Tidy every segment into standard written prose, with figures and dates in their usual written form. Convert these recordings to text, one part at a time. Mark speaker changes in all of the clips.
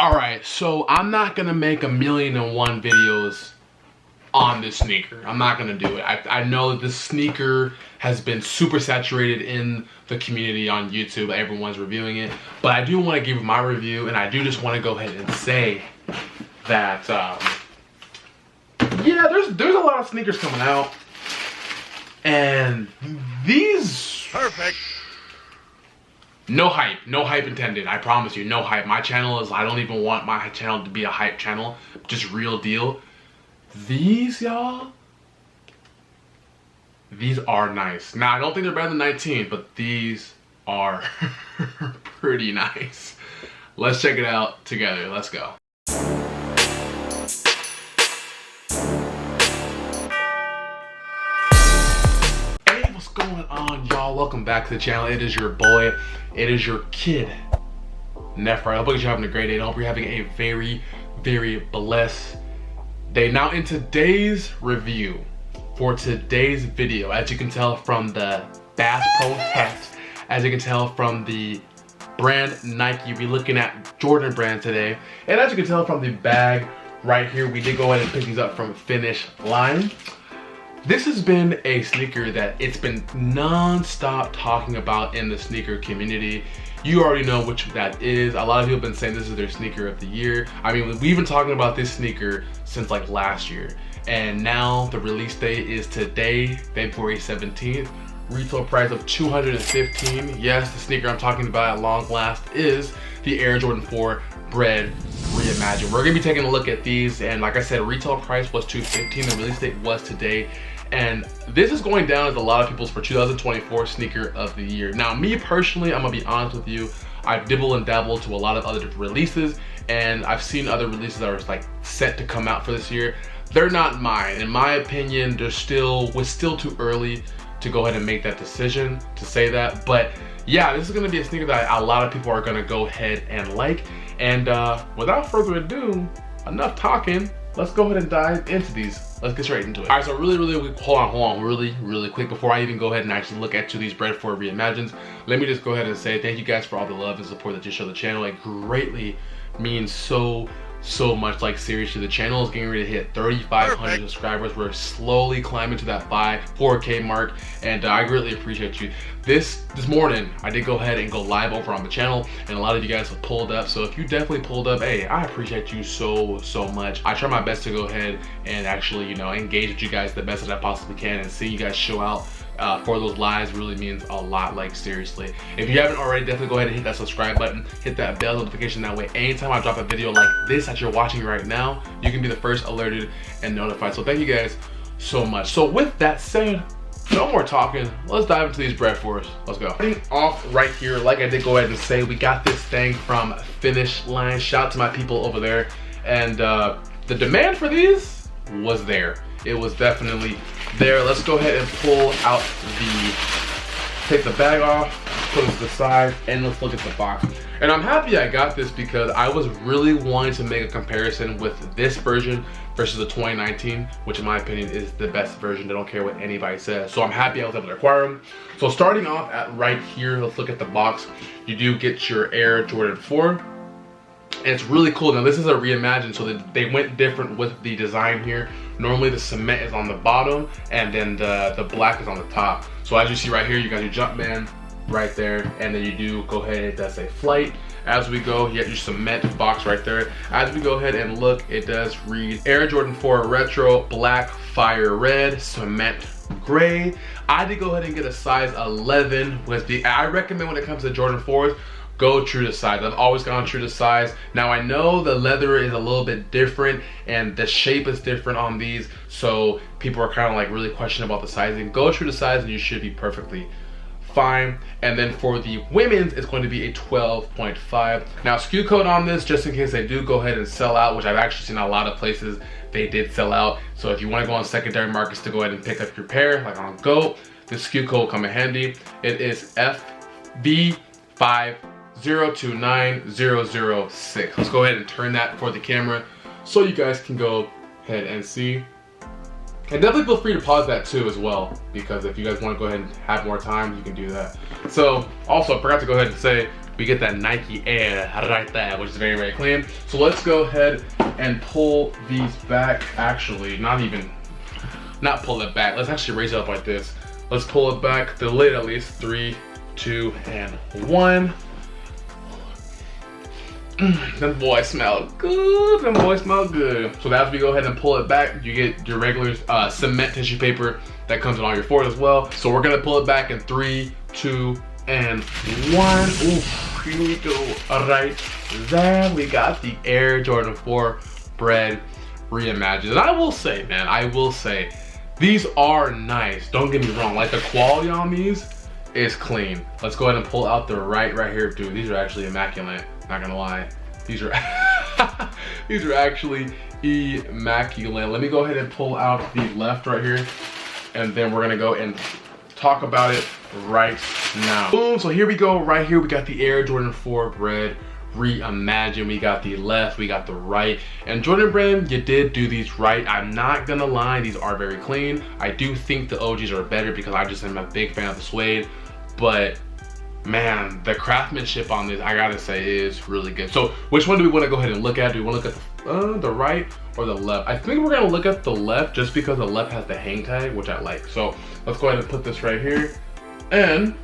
Speaker 1: Alright, so I'm not gonna make 1,000,001 videos on this sneaker. I'm not gonna do it. I know that this sneaker has been super saturated in the community on YouTube. Everyone's reviewing it, but I do want to give my review, and I do just want to go ahead and say that yeah, there's a lot of sneakers coming out, and these
Speaker 2: perfect.
Speaker 1: No hype intended. I promise you, no hype. My channel is, I don't even want my channel to be a hype channel, just real deal. These, y'all, these are nice. Now, I don't think they're better than 19, but these are pretty nice. Let's check it out together. Let's go. Hey, what's going on, y'all? Welcome back to the channel. It is your boy. It is your kid, Nephra. I hope you're having a great day. I hope you're having a very, very blessed day. Now, in today's review, for today's video, as you can tell from the Bass Pro hat, as you can tell from the brand Nike, we're looking at Jordan brand today. And as you can tell from the bag right here, we did go ahead and pick these up from Finish Line. This has been a sneaker that it's been non-stop talking about in the sneaker community. You already know which that is. A lot of people have been saying this is their sneaker of the year. I mean, we've been talking about this sneaker since like last year. And now the release date is today, February 17th. Retail price of $215. Yes, the sneaker I'm talking about at long last is the Air Jordan 4 Bred Reimagined. We're gonna be taking a look at these, and like I said, retail price was $215. The release date was today. And this is going down as a lot of people's for 2024 sneaker of the year. Now, me personally, I'm gonna be honest with you, I've dibbled and dabbled to a lot of other different releases, and I've seen other releases that are like set to come out for this year. They're not mine. In my opinion, we're still too early to go ahead and make that decision to say that. But yeah, this is gonna be a sneaker that a lot of people are gonna go ahead and like. And without further ado, enough talking. Let's go ahead and dive into these. Let's get straight into it. All right, so really quick, hold on, really quick, before I even go ahead and actually look at these Bred Reimagined, let me just go ahead and say thank you guys for all the love and support that you show the channel. It greatly means so much. Like, seriously, the channel is getting ready to hit 3,500 subscribers. We're slowly climbing to that 4K mark, and I greatly appreciate you. This morning, I did go ahead and go live over on the channel, and a lot of you guys have pulled up. So if you definitely pulled up, hey, I appreciate you so much. I try my best to go ahead and actually, you know, engage with you guys the best that I possibly can, and see you guys show out for those lives really means a lot. Like, seriously, if you haven't already, definitely go ahead and hit that subscribe button, hit that bell notification. That way, anytime I drop a video like this that you're watching right now, you can be the first alerted and notified. So thank you guys so much. So with that said, no more talking, let's dive into these Bred for us. Let's go. Starting off right here, like I did go ahead and say, we got this thing from Finish Line. Shout out to my people over there. And the demand for these was there. It was definitely there. Let's go ahead and pull out take the bag off, put it to the side, and let's look at the box. And I'm happy I got this because I was really wanting to make a comparison with this version versus the 2019, which in my opinion is the best version. I don't care what anybody says. So I'm happy I was able to acquire them. So starting off at right here, let's look at the box. You do get your Air Jordan 4. And it's really cool. Now, this is a reimagined, so that they went different with the design here. Normally the cement is on the bottom, and then the black is on the top. So as you see right here, you got your Jumpman right there, and then you do go ahead, it does say Flight. As we go, you get your cement box right there. As we go ahead and look, it does read Air Jordan 4 Retro Black Fire Red Cement Gray. I did go ahead and get a size 11 with I recommend when it comes to Jordan 4s, go true to size. I've always gone true to size. Now, I know the leather is a little bit different and the shape is different on these, so people are kind of like really questioning about the sizing. Go true to size and you should be perfectly fine. And then for the women's, it's going to be a 12.5. Now, SKU code on this, just in case they do go ahead and sell out, which I've actually seen a lot of places they did sell out. So if you want to go on secondary markets to go ahead and pick up your pair, like on GOAT, the SKU code will come in handy. It is FV50290006. Let's go ahead and turn that for the camera so you guys can go ahead and see. And definitely feel free to pause that too as well, because if you guys want to go ahead and have more time, you can do that. So also, I forgot to go ahead and say, we get that Nike Air right there, which is very, very clean. So let's go ahead and pull these back. Actually, not pull it back. Let's actually raise it up like this. Let's pull it back, the lid at least. 3, 2, and 1. Them boys smell good. Them boys smell good. So as we go ahead and pull it back, you get your regular cement tissue paper that comes in all your fours as well. So we're gonna pull it back in 3, 2, and 1. Ooh, here we go. All right, there we got the Air Jordan 4 Bred Reimagined. And I will say, man, these are nice. Don't get me wrong. Like, the quality on these is clean. Let's go ahead and pull out the right here. Dude, these are actually immaculate. Not gonna lie. These are these are actually immaculate. Let me go ahead and pull out the left right here, and then we're gonna go and talk about it right now. Boom, so here we go. Right here we got the Air Jordan 4 Bred Reimagined. We got the left, we got the right. And Jordan Brand, you did do these right. I'm not gonna lie, these are very clean. I do think the OGs are better because I just am a big fan of the suede, but man, the craftsmanship on this, I gotta say, is really good. So which one do we want to go ahead and look at? Do we want to look at the right or the left? I think we're gonna look at the left just because the left has the hang tag, which I like. So let's go ahead and put this right here, and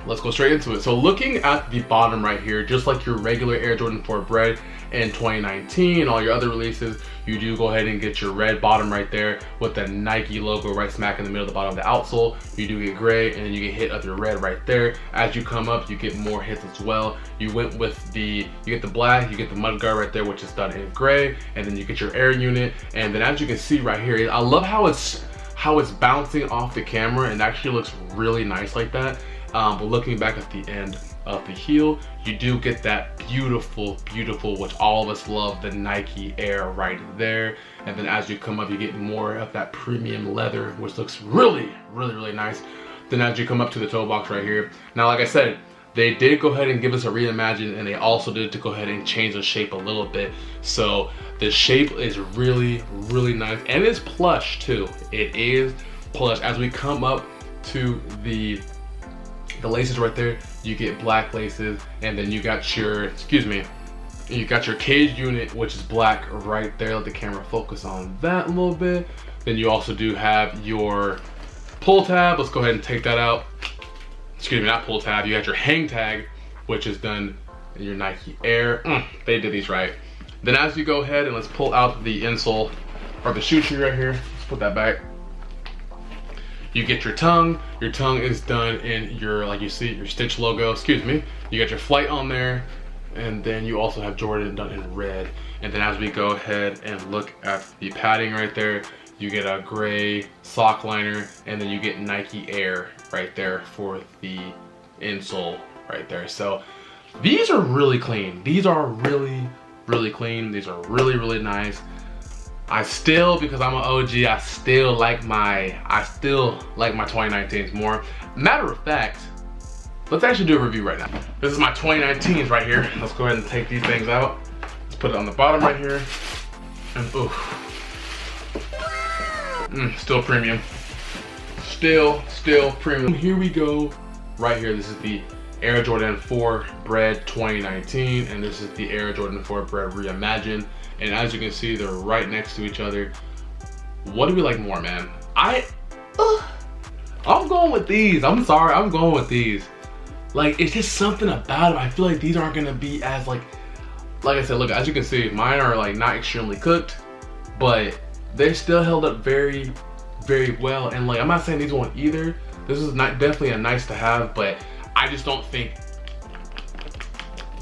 Speaker 1: let's go straight into it. So looking at the bottom right here, just like your regular Air Jordan 4 Bred in 2019, all your other releases, you do go ahead and get your red bottom right there with the Nike logo right smack in the middle of the bottom of the outsole. You do get gray, and then you get hit of your red right there. As you come up, you get more hits as well. You went with you get the black, you get the mudguard right there, which is done in gray, and then you get your air unit. And then as you can see right here, I love how it's bouncing off the camera, and actually looks really nice like that. But looking back at the end of the heel, you do get that beautiful, which all of us love, the Nike Air right there. And then as you come up, you get more of that premium leather, which looks really nice. Then as you come up to the toe box right here, now like I said, they did go ahead and give us a reimagined, and they also did to go ahead and change the shape a little bit. So the shape is really nice, and it's plush too. It is plush. As we come up to the laces right there, you get black laces, and then you got your, you got your cage unit, which is black right there. Let the camera focus on that a little bit. Then you also do have your pull tab. Let's go ahead and take that out. Excuse me, not pull tab. You got your hang tag, which is done in your Nike Air. They did these right. Then as you go ahead and let's pull out the insole or the shoe tree right here. Let's put that back. You get your tongue. Your tongue is done in your, like you see, your Stitch logo. Excuse me. You got your flight on there, and then you also have Jordan done in red. And then as we go ahead and look at the padding right there, you get a gray sock liner, and then you get Nike Air right there for the insole right there. So these are really clean. These are really clean. These are really nice. I still, because I'm an OG, I still like my 2019s more. Matter of fact, let's actually do a review right now. This is my 2019s right here. Let's go ahead and take these things out. Let's put it on the bottom right here. And ooh. Still premium. Still premium. Here we go. Right here, this is the Air Jordan 4 Bred 2019, and this is the Air Jordan 4 Bred Reimagined. And as you can see, they're right next to each other. What do we like more, man? I'm going with these. I'm sorry, I'm going with these. Like, it's just something about them. I feel like these aren't gonna be as like I said, look, as you can see, mine are like not extremely cooked, but they still held up very well. And like, I'm not saying these won't either. This is not definitely a nice to have, but I just don't think,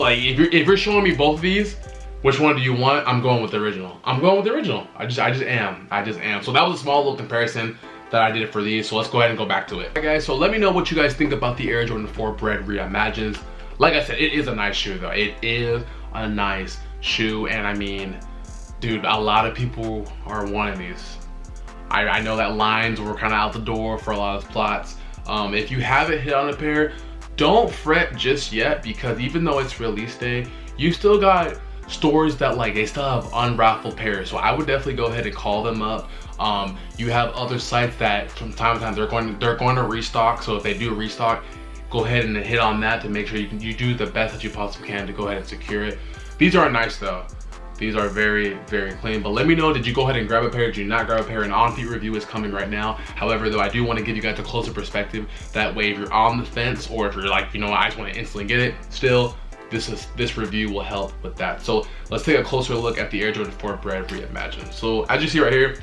Speaker 1: like, if you're showing me both of these, which one do you want? I'm going with the original. I'm going with the original. I just am. So that was a small little comparison that I did for these. So let's go ahead and go back to it. Alright guys, so let me know what you guys think about the Air Jordan 4 Bred Reimagined. Like I said, it is a nice shoe though. It is a nice shoe, and I mean, dude, a lot of people are wanting these. I know that lines were kind of out the door for a lot of plots. If you haven't hit on a pair, don't fret just yet, because even though it's release day, you still got stores that like they still have unraffled pairs. So I would definitely go ahead and call them up. You have other sites that from time to time they're going to restock. So if they do restock, go ahead and hit on that to make sure you do the best that you possibly can to go ahead and secure it. These are nice though. These are very, very clean. But let me know, did you go ahead and grab a pair? Did you not grab a pair? An on-feet review is coming right now. However, though, I do want to give you guys a closer perspective. That way, if you're on the fence, or if you're like, you know, I just want to instantly get it, still, this review will help with that. So let's take a closer look at the Air Jordan 4 Bred Reimagined. So as you see right here,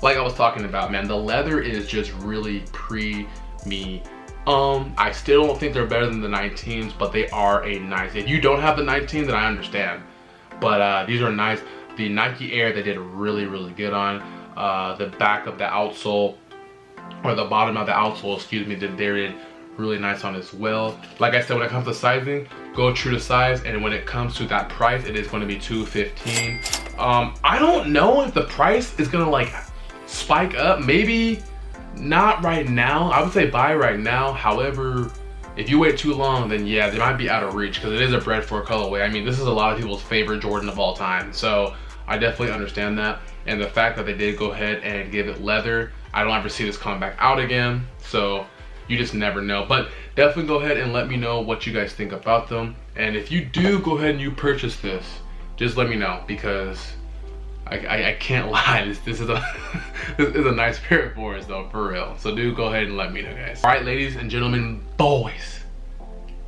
Speaker 1: like I was talking about, man, the leather is just really pre-me. I still don't think they're better than the 19s, but they are a nice. If you don't have the 19, then I understand. But these are nice. The Nike Air they did really, really good on. The back of the outsole, or the bottom of the outsole, excuse me, they did really nice on as well. Like I said, when it comes to sizing, go true to size. And when it comes to that price, it is going to be $215. I don't know if the price is gonna like spike up. Maybe not right now. I would say buy right now. However, if you wait too long, then yeah, they might be out of reach, because it is a Bred 4 colorway. I mean, this is a lot of people's favorite Jordan of all time, so I definitely understand that. And the fact that they did go ahead and give it leather, I don't ever see this coming back out again, so you just never know. But definitely go ahead and let me know what you guys think about them. And if you do go ahead and you purchase this, just let me know, because I can't lie, this is a this is a nice pair of fours though, for real. So do go ahead and let me know, guys. All right, ladies and gentlemen, boys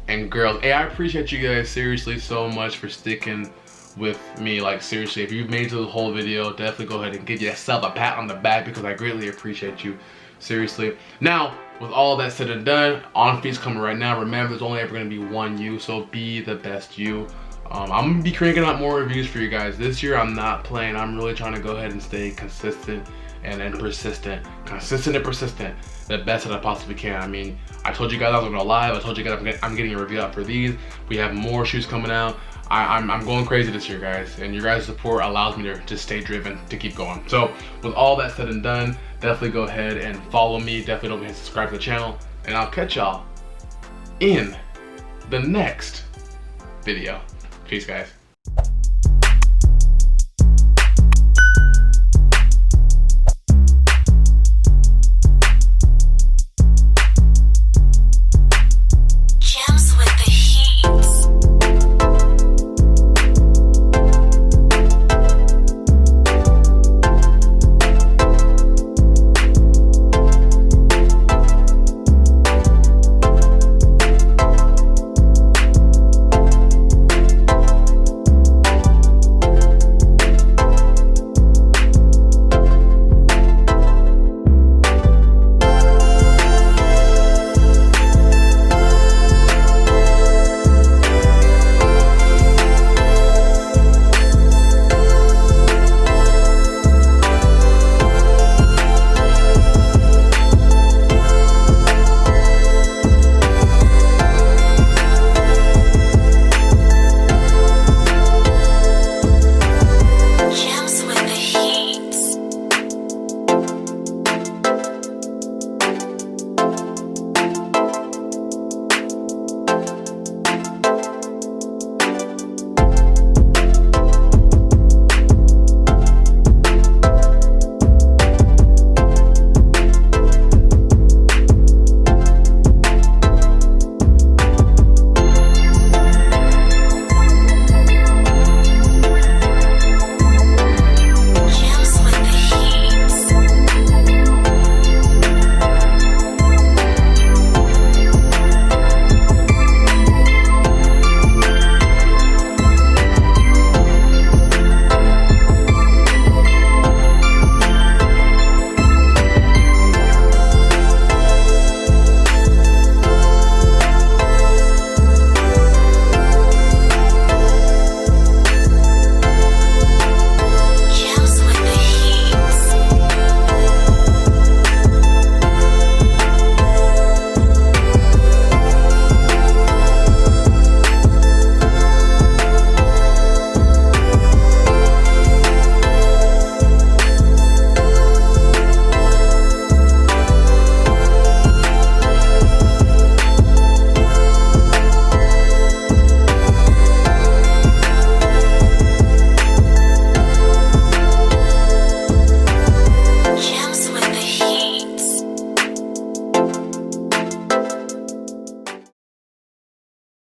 Speaker 1: and girls, hey, I appreciate you guys seriously so much for sticking with me. Like seriously, if you've made it to the whole video, definitely go ahead and give yourself a pat on the back, because I greatly appreciate you, seriously. Now, with all that said and done, on feet's coming right now. Remember, there's only ever going to be one you, so be the best you. I'm gonna be cranking out more reviews for you guys this year. I'm not playing. I'm really trying to go ahead and stay consistent and persistent. Consistent and persistent, the best that I possibly can. I mean, I told you guys I was gonna live. I told you guys I'm getting a review out for these. We have more shoes coming out. I'm going crazy this year, guys, and your guys' support allows me to just stay driven to keep going. So with all that said and done, definitely go ahead and follow me. Definitely don't forget to subscribe to the channel, and I'll catch y'all in the next video. Peace, guys.